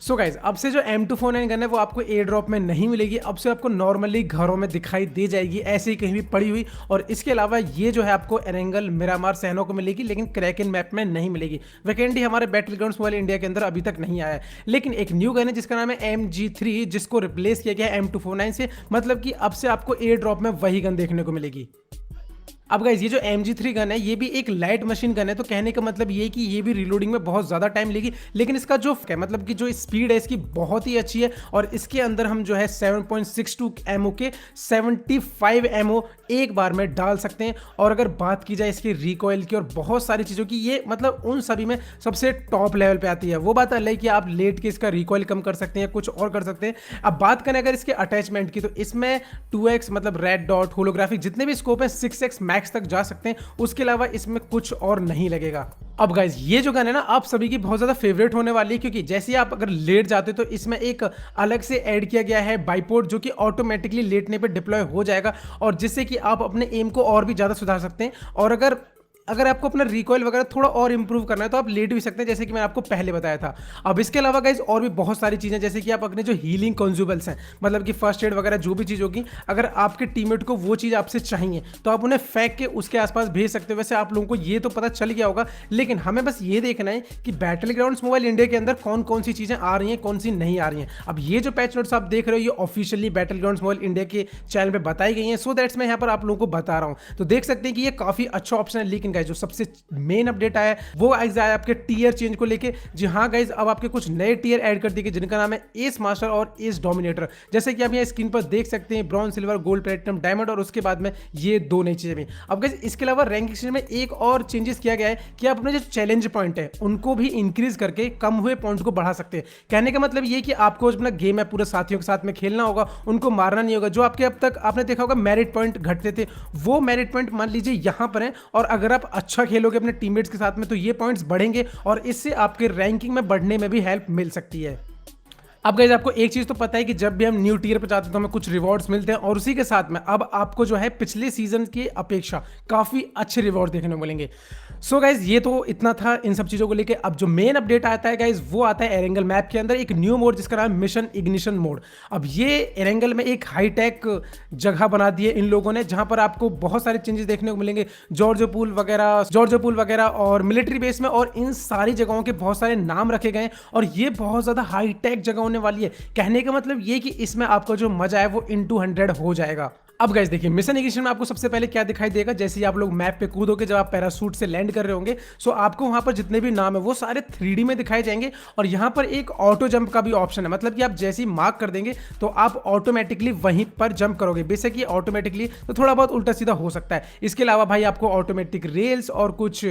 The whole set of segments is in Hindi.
सो गाइज अब से जो M249 गन है वो आपको एयर ड्रॉप में नहीं मिलेगी। अब से आपको नॉर्मली घरों में दिखाई दे जाएगी, ऐसे ही कहीं भी पड़ी हुई। और इसके अलावा ये जो है आपको एरेंगल मिरामार सहनों को मिलेगी, लेकिन क्रैकन मैप में नहीं मिलेगी। वैकेंडी हमारे बैटल ग्राउंड्स मोबाइल इंडिया के अंदर अभी तक नहीं आया है। लेकिन एक न्यू गन है जिसका नाम है MG3, जिसको रिप्लेस किया गया है M249 से। मतलब कि अब से आपको एयर ड्रॉप में वही गन देखने को मिलेगी। अब गाइज ये जो MG3 गन है ये भी एक लाइट मशीन गन है, तो कहने का मतलब ये कि ये भी रिलोडिंग में बहुत ज़्यादा टाइम लेगी। लेकिन इसका जो है मतलब कि जो स्पीड है इसकी बहुत ही अच्छी है। और इसके अंदर हम जो है 7.62 एमओ के 75 एमओ एक बार में डाल सकते हैं। और अगर बात की जाए इसके रिकॉइल की और बहुत सारी चीज़ों की, ये मतलब उन सभी में सबसे टॉप लेवल पे आती है। वो बात अलग है कि आप लेट के इसका रिकॉइल कम कर सकते हैं, कुछ और कर सकते हैं। अब बात करें अगर इसके अटैचमेंट की, तो इसमें 2x मतलब रेड डॉट होलोग्राफिक जितने भी स्कोप है 6x मैक्स तक जा सकते हैं। उसके अलावा इसमें कुछ और नहीं लगेगा। अब गाइज ये जो गन है ना आप सभी की बहुत ज्यादा फेवरेट होने वाली है, क्योंकि जैसे ही आप अगर लेट जाते हो तो इसमें एक अलग से ऐड किया गया है बाइपोर्ट, जो कि ऑटोमेटिकली लेटने पे डिप्लॉय हो जाएगा, और जिससे कि आप अपने एम को और भी ज्यादा सुधार सकते हैं। और अगर आपको अपना रिकॉइल वगैरह थोड़ा और इंप्रूव करना है तो आप लेट भी सकते हैं, जैसे कि मैंने आपको पहले बताया था। अब इसके अलावा गाइज और भी बहुत सारी चीजें, जैसे कि आप अपने जो हीलिंग कंज्यूमेबल्स हैं, मतलब कि फर्स्ट एड वगैरह जो भी चीज होगी, अगर आपके टीममेट को वो चीज आपसे चाहिए तो आप उन्हें फेंक के उसके आसपास भेज सकते हो। वैसे आप लोगों को ये तो पता चल गया होगा, लेकिन हमें बस ये देखना है कि बैटल ग्राउंड्स मोबाइल इंडिया के अंदर कौन कौन सी चीजें आ रही हैं, कौन सी नहीं आ रही हैं। अब ये जो पैच नोट्स आप देख रहे हो ये officially battle grounds mobile India के चैनल पे बताई गई हैं, सो दैट्स मैं यहाँ पर आप लोगों को बता रहा हूँ। तो देख सकते हैं कि ये काफी अच्छा ऑप्शन है। लेकिन गाइज जो सबसे मेन अपडेट आया वो आया आपके टीयर चेंज को लेके। जी हाँ गाइज, अब आपके कुछ नए टीयर ऐड कर दिए गए, जिनका नाम है एस मास्टर और एस डोमिनेटर। जैसे कि आप यहाँ स्क्रीन पर देख सकते हैं, bronze, silver, gold, platinum, diamond, और उसके बाद में ये दो नई चीजें भी। अब गाइज इसके अलावा रैंकिंग सिस्टम में एक और चेंजेस किया गया है कि आप अपने जो चैलेंज पॉइंट है उनको भी इंक्रीज करके कम हुए पॉइंट्स को बढ़ा सकते हैं। कहने का मतलब ये कि आपको अपना गेम है पूरे साथियों के साथ में खेलना होगा, उनको मारना नहीं होगा। जो आपके अब तक आपने देखा होगा मेरिट पॉइंट घटते थे, वो मेरिट पॉइंट मान लीजिए यहां पर है, और अगर आप अच्छा खेलोगे अपने टीममेट्स के साथ में तो ये पॉइंट्स बढ़ेंगे, और इससे आपके रैंकिंग में बढ़ने में भी हेल्प मिल सकती है। अब गाइज आपको एक चीज तो पता है कि जब भी हम न्यू टीयर पे जाते हैं तो हमें कुछ रिवॉर्ड्स मिलते हैं, और उसी के साथ में अब आपको जो है पिछले सीजन की अपेक्षा काफी अच्छे रिवॉर्ड देखने को मिलेंगे। सो गाइज ये तो इतना था इन सब चीजों को लेके। अब जो मेन अपडेट आता है गाइज वो आता है एरेंगल मैप के अंदर एक न्यू मोड जिसका नाम मिशन इग्निशन मोड। अब ये एरेंगल में एक हाईटेक जगह बना दी है इन लोगों ने, जहां पर आपको बहुत सारे चेंजेस देखने को मिलेंगे, जॉर्जो पूल वगैरह और मिलिट्री बेस में, और इन सारी जगहों के बहुत सारे नाम रखे गए हैं, और ये बहुत ज्यादा हाईटेक जगह होने वाली है। कहने का मतलब ये कि इसमें आपका जो मजा है वो into 100 हो जाएगा। अब गाइस देखिए मिशन इग्निशन में आपको सबसे पहले क्या दिखाई देगा, जैसे ही आप लोग मैप पे कूदोगे, जब आप पैरासूट से लैंड कर रहे होंगे, सो आपको वहां पर जितने भी नाम है वो सारे 3D में दिखाए जाएंगे। और यहां पर एक ऑटो जंप का भी ऑप्शन है, मतलब कि आप जैसे ही मार्क कर देंगे तो आप ऑटोमेटिकली वहीं पर जंप करोगे। बेशक ये ऑटोमेटिकली तो थोड़ा बहुत उल्टा सीधा हो सकता है। इसके अलावा भाई आपको ऑटोमेटिक रेल्स और कुछ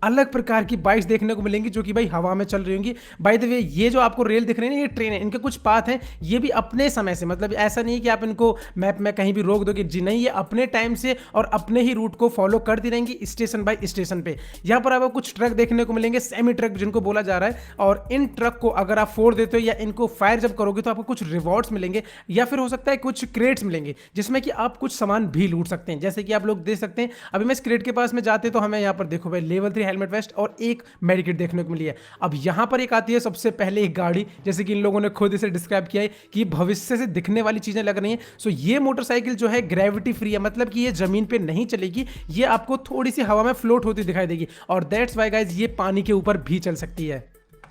अलग प्रकार की बाइक्स देखने को मिलेंगी जो कि भाई हवा में चल रही होंगी। बाय द वे ये जो आपको रेल दिख रहे हैं ये ट्रेन है, इनके कुछ पाथ हैं, ये भी अपने समय से, मतलब ऐसा नहीं कि आप इनको मैप में कहीं भी रोक दोगे, जी नहीं, ये अपने टाइम से और अपने ही रूट को फॉलो करती रहेंगी स्टेशन बाय स्टेशन पे। यहाँ पर आपको कुछ ट्रक देखने को मिलेंगे, सेमी ट्रक जिनको बोला जा रहा है, और इन ट्रक को अगर आप फोड़ देते हो या इनको फायर जब करोगे तो आपको कुछ रिवॉर्ड्स मिलेंगे, या फिर हो सकता है कुछ क्रेट्स मिलेंगे जिसमें कि आप कुछ सामान भी लूट सकते हैं। जैसे कि आप लोग देख सकते हैं अभी मैं इस क्रेट के पास में जाते तो हमें यहाँ पर देखो भाई लेवल 3 हेलमेट वेस्ट और एक मेडिकेट देखने को मिली है। अब यहाँ पर एक आती है सबसे पहले एक गाड़ी, जैसे कि इन लोगों ने खुद इसे डिस्क्राइब किया है कि भविष्य से दिखने वाली चीजें लग रही हैं। सो ये मोटरसाइकिल जो है ग्रेविटी फ्री है, मतलब कि ये जमीन पे नहीं चलेगी, ये आपको थोड़ी सी हवा में फ्लोट होती दिखाई देगी, और दैट्स व्हाई गाइस ये पानी के ऊपर भी चल सकती है।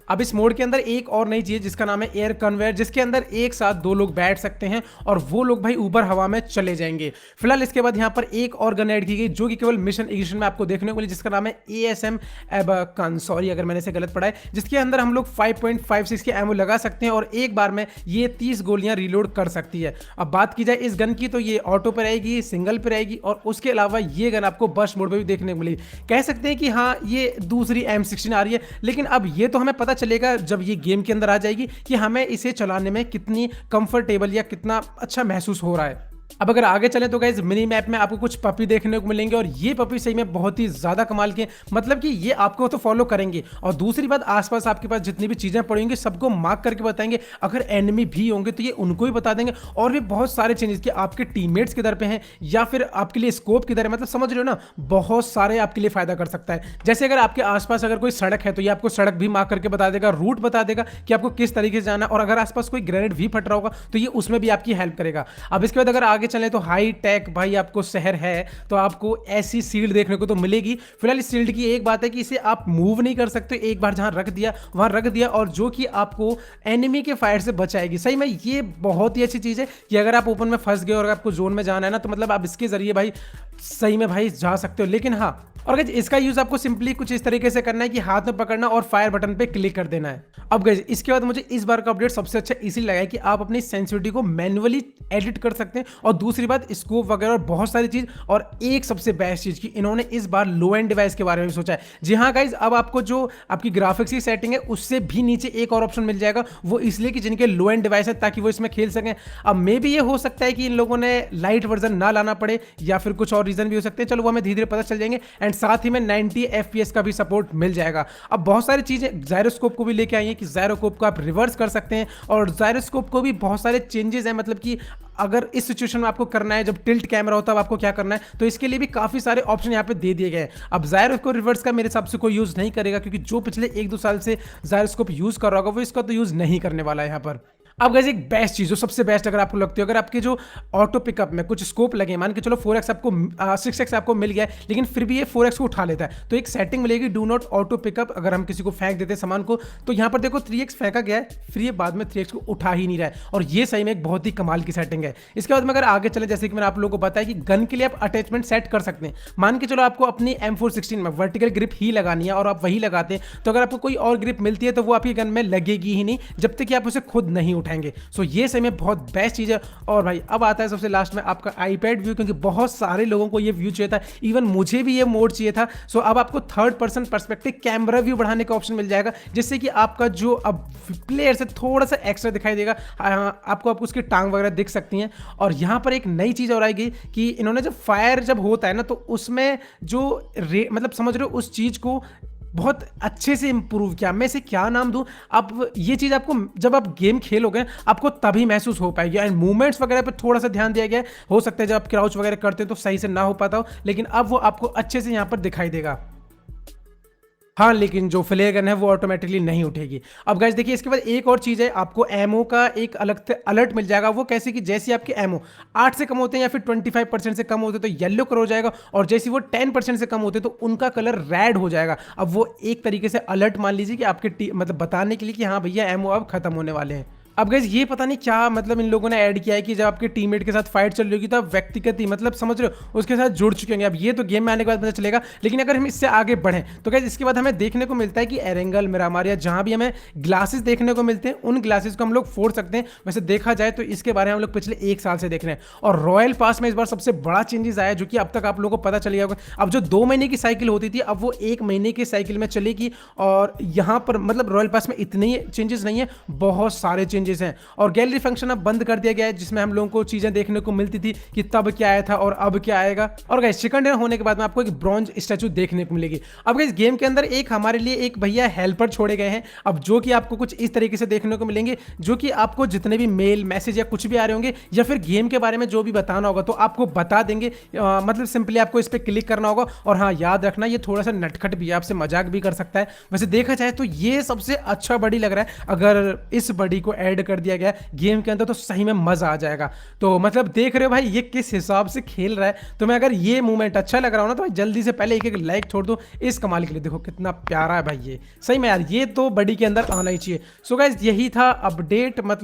अब इस मोड के अंदर एक और नई चीज जिसका नाम है एयर कन्वेयर, जिसके अंदर एक साथ 2 लोग बैठ सकते हैं और वो लोग भाई ऊपर हवा में चले जाएंगे। फिलहाल इसके बाद यहाँ पर एक और गन ऐड की गई जो कि केवल मिशन इग्निशन में आपको देखने को मिली, जिसका नाम है ASM एबकन, सॉरी अगर मैंने इसे गलत पढ़ा है, जिसके अंदर हम लोग 5.56 के एमओ लगा सकते हैं और एक बार में ये 30 गोलियां रिलोड कर सकती है। अब बात की जाए इस गन की तो ये ऑटो पर रहेगी, सिंगल पर रहेगी, और उसके अलावा ये गन आपको बर्स्ट मोड में भी देखने को मिली। कह सकते हैं कि हाँ ये दूसरी M16 आ रही है, लेकिन अब ये तो हमें पता चलेगा जब ये गेम के अंदर आ जाएगी कि हमें इसे चलाने में कितनी कंफर्टेबल या कितना अच्छा महसूस हो रहा है। अब अगर आगे चलें तो गाइस मिनी मैप में आपको कुछ पपी देखने को मिलेंगे और ये पपी सही में बहुत ही ज्यादा कमाल के मतलब कि ये आपको तो फॉलो करेंगे और दूसरी बात आसपास आपके पास जितनी भी चीजें पड़ी होंगी सबको मार्क करके बताएंगे। अगर एनिमी भी होंगे तो ये उनको ही बता देंगे और भी बहुत सारे चेंजेस कि आपके टीममेट्स किधर पे हैं या फिर आपके लिए स्कोप किधर है, मतलब समझ रहे हो ना, बहुत सारे आपके लिए फायदा कर सकता है। जैसे अगर आपके आसपास अगर कोई सड़क है तो ये आपको सड़क भी मार्क करके बता देगा, रूट बता देगा कि आपको किस तरीके से जाना है और अगर आसपास कोई ग्रेनेड भी फट रहा होगा तो ये उसमें भी आपकी हेल्प करेगा। अब इसके बाद अगर आगे चले तो हाई टेक भाई आपको शहर है तो आपको ऐसी शील्ड देखने को तो मिलेगी। फिलहाल इस शील्ड की एक बात है कि इसे आप मूव नहीं कर सकते, एक बार जहां रख दिया वहां रख दिया और जो कि आपको एनिमी के फायर से बचाएगी। सही में ये बहुत ही अच्छी चीज है कि अगर आप ओपन में फंस गए और आपको जोन में जाना है ना तो मतलब आप इसके जरिए भाई सही में भाई जा सकते हो। लेकिन हाँ, और गाइस इसका यूज आपको सिंपली कुछ इस तरीके से करना है कि हाथ में पकड़ना और फायर बटन पे क्लिक कर देना है। अब गाइस इसके बाद मुझे इस बार का अपडेट सबसे अच्छा इसलिए लगा कि आप अपनी सेंसिटिविटी को मैन्युअली एडिट कर सकते हैं और दूसरी बात स्कोप वगैरह और बहुत सारी चीज। और एक सबसे बेस्ट चीज कि इन्होंने इस बार लो एंड डिवाइस के बारे में भी सोचा है। जी हाँ गाइस, अब आपको जो आपकी ग्राफिक्स की सेटिंग है उससे भी नीचे एक और ऑप्शन मिल जाएगा, वो इसलिए कि जिनके लो एंड डिवाइस है ताकि वो इसमें खेल सकें। अब मे भी ये हो सकता है कि इन लोगों ने लाइट वर्जन ना लाना पड़े या फिर कुछ और रीजन भी हो सकते हैं, चलो वो हमें धीरे धीरे पता चल जाएंगे। एंड साथ ही में 90 FPS का भी सपोर्ट मिल जाएगा। अब बहुत सारी चीजें जायरोस्कोप को भी लेके आई है कि जायरोस्कोप को आप रिवर्स कर सकते हैं और जायरोस्कोप को भी बहुत सारे चेंजेस हैं, मतलब कि अगर इस सिचुएशन में आपको करना है जब टिल्ट कैमरा होता है आपको क्या करना है तो इसके लिए भी काफी सारे ऑप्शन यहाँ पे दे दिए गए हैं। अब जायरोस्कोप को रिवर्स का मेरे हिसाब से कोई यूज नहीं करेगा क्योंकि जो पिछले 1-2 साल से जायरोस्कोप यूज कर रहा होगा वो इसका तो यूज नहीं करने वाला है यहाँ पर। अब गाइस एक बेस्ट चीज जो सबसे बेस्ट अगर आपको लगती है, अगर आपके जो ऑटो पिकअप में कुछ स्कोप लगे, मान के चलो 4x आपको 6x आपको मिल गया है लेकिन फिर भी ये 4x को उठा लेता है तो एक सेटिंग मिलेगी डू नॉट ऑटो पिकअप। अगर हम किसी को फेंक देते हैं सामान को तो यहाँ पर देखो 3x फेंका गया है फिर ये बाद में 3x को उठा ही नहीं रहा है और ये सही में एक बहुत ही कमाल की सेटिंग है। इसके बाद में अगर आगे चले, जैसे कि मैंने आप लोगों को बताया कि गन के लिए आप अटैचमेंट सेट कर सकते हैं। मान के चलो आपको अपनी M416 में वर्टिकल ग्रिप ही लगानी है और आप वही लगाते हैं तो अगर आपको कोई और ग्रिप मिलती है तो वो आपकी गन में लगेगी ही नहीं जब तक कि आप उसे खुद नहीं उठाएंगे। सो ये सही में बहुत बेस्ट चीज है। और भाई अब आता है सबसे लास्ट में आपका आईपैड व्यू, क्योंकि बहुत सारे लोगों को ये व्यू चाहिए था, इवन मुझे भी ये मोड चाहिए था। सो अब आपको third person perspective camera view बढ़ाने का ऑप्शन मिल जाएगा जिससे कि आपका जो अब प्लेयर से थोड़ा सा एक्स्ट्रा दिखाई देगा, आपको उसकी टांग वगैरह दिख सकती हैं। और यहाँ पर एक नई चीज और आएगी कि इन्होंने जब फायर जब होता है ना तो उसमें जो मतलब समझ रहे हो उस चीज को बहुत अच्छे से इंप्रूव किया। मैं इसे क्या नाम दूं, अब ये चीज आपको जब आप गेम खेलोगे आपको तभी महसूस हो पाएगी। एंड मूवमेंट्स वगैरह पे थोड़ा सा ध्यान दिया गया है, हो सकता है जब आप क्राउच वगैरह करते हो तो सही से ना हो पाता हो लेकिन अब वो आपको अच्छे से यहाँ पर दिखाई देगा। हाँ, लेकिन जो फ्लेयर गन है वो ऑटोमेटिकली नहीं उठेगी। अब गाइस देखिए इसके बाद एक और चीज़ है, आपको एमओ का एक अलग से अलर्ट मिल जाएगा। वो कैसे कि जैसे आपके एमओ 8 से कम होते हैं या फिर 25% से कम होते हैं तो येलो कलर हो जाएगा और जैसे वो 10% से कम होते हैं तो उनका कलर रेड हो जाएगा। अब वो एक तरीके से अलर्ट मान लीजिए कि आपके मतलब बताने के लिए कि हाँ भैया एमओ अब खत्म होने वाले हैं। अब गाइस ये पता नहीं क्या मतलब इन लोगों ने ऐड किया है कि जब आपके टीममेट के साथ फाइट चल रही होगी तो आप व्यक्तिगत ही मतलब समझ रहे हो उसके साथ जुड़ चुके होंगे। अब ये तो गेम में आने के बाद पता चलेगा, लेकिन अगर हम इससे आगे बढ़ें तो गाइस इसके बाद हमें देखने को मिलता है कि एरेंगल मिरामार या जहां भी हमें ग्लासेस देखने को मिलते हैं उन ग्लासेस को हम लोग फोड़ सकते हैं। वैसे देखा जाए तो इसके बारे में हम लोग पिछले 1 साल से देख रहे हैं। और रॉयल पास में इस बार सबसे बड़ा चेंजेस आया जो कि अब तक आप लोगों को पता चल गया होगा। अब जो 2 महीने की साइकिल होती थी अब वो 1 महीने की साइकिल में चलेगी और यहाँ पर मतलब रॉयल पास में इतने ही चेंजेस नहीं है, बहुत सारे चेंजेस हैं। और गैलरी फंक्शन अब बंद कर दिया गया है जिसमें हम लोगों को चीजें देखने को मिलती थी कि तब क्या आया था और अब क्या आएगा। और गाइस सेकंड डे होने के बाद में आपको एक ब्रॉन्ज स्टैचू देखने को मिलेगी। अब गाइस गेम के अंदर एक हमारे लिए एक भैया हेल्पर छोड़े गए हैं अब जो कि आपको कुछ इस तरीके से देखने को मिलेंगे जो कि आपको जितने भी मेल मैसेज या कुछ भी आ रहे होंगे या फिर गेम के बारे में जो भी बताना होगा तो आपको बता देंगे। मतलब सिंपली आपको इस पर क्लिक करना होगा। और हाँ याद रखना ये थोड़ा सा नटखट भी है, आपसे मजाक भी कर सकता है। वैसे देखा जाए तो ये सबसे अच्छा बडी लग रहा है। अगर इस बडी को ऐड कर दिया गया गेम के अंदर तो सही में मजा आ जाएगा। तो मतलब देख रहे हो भाई ये किस हिसाब से खेल रहा है। तो मैं अगर ये मूवमेंट अच्छा लग रहा हूं ना तो भाई जल्दी से पहले एक लाइक छोड़ दो इस कमाल के लिए। देखो कितना प्यारा है भाई, ये सही में यार ये तो बडी के अंदर आना ही चाहिए। सो गाइस यही था अपडेट, मतलब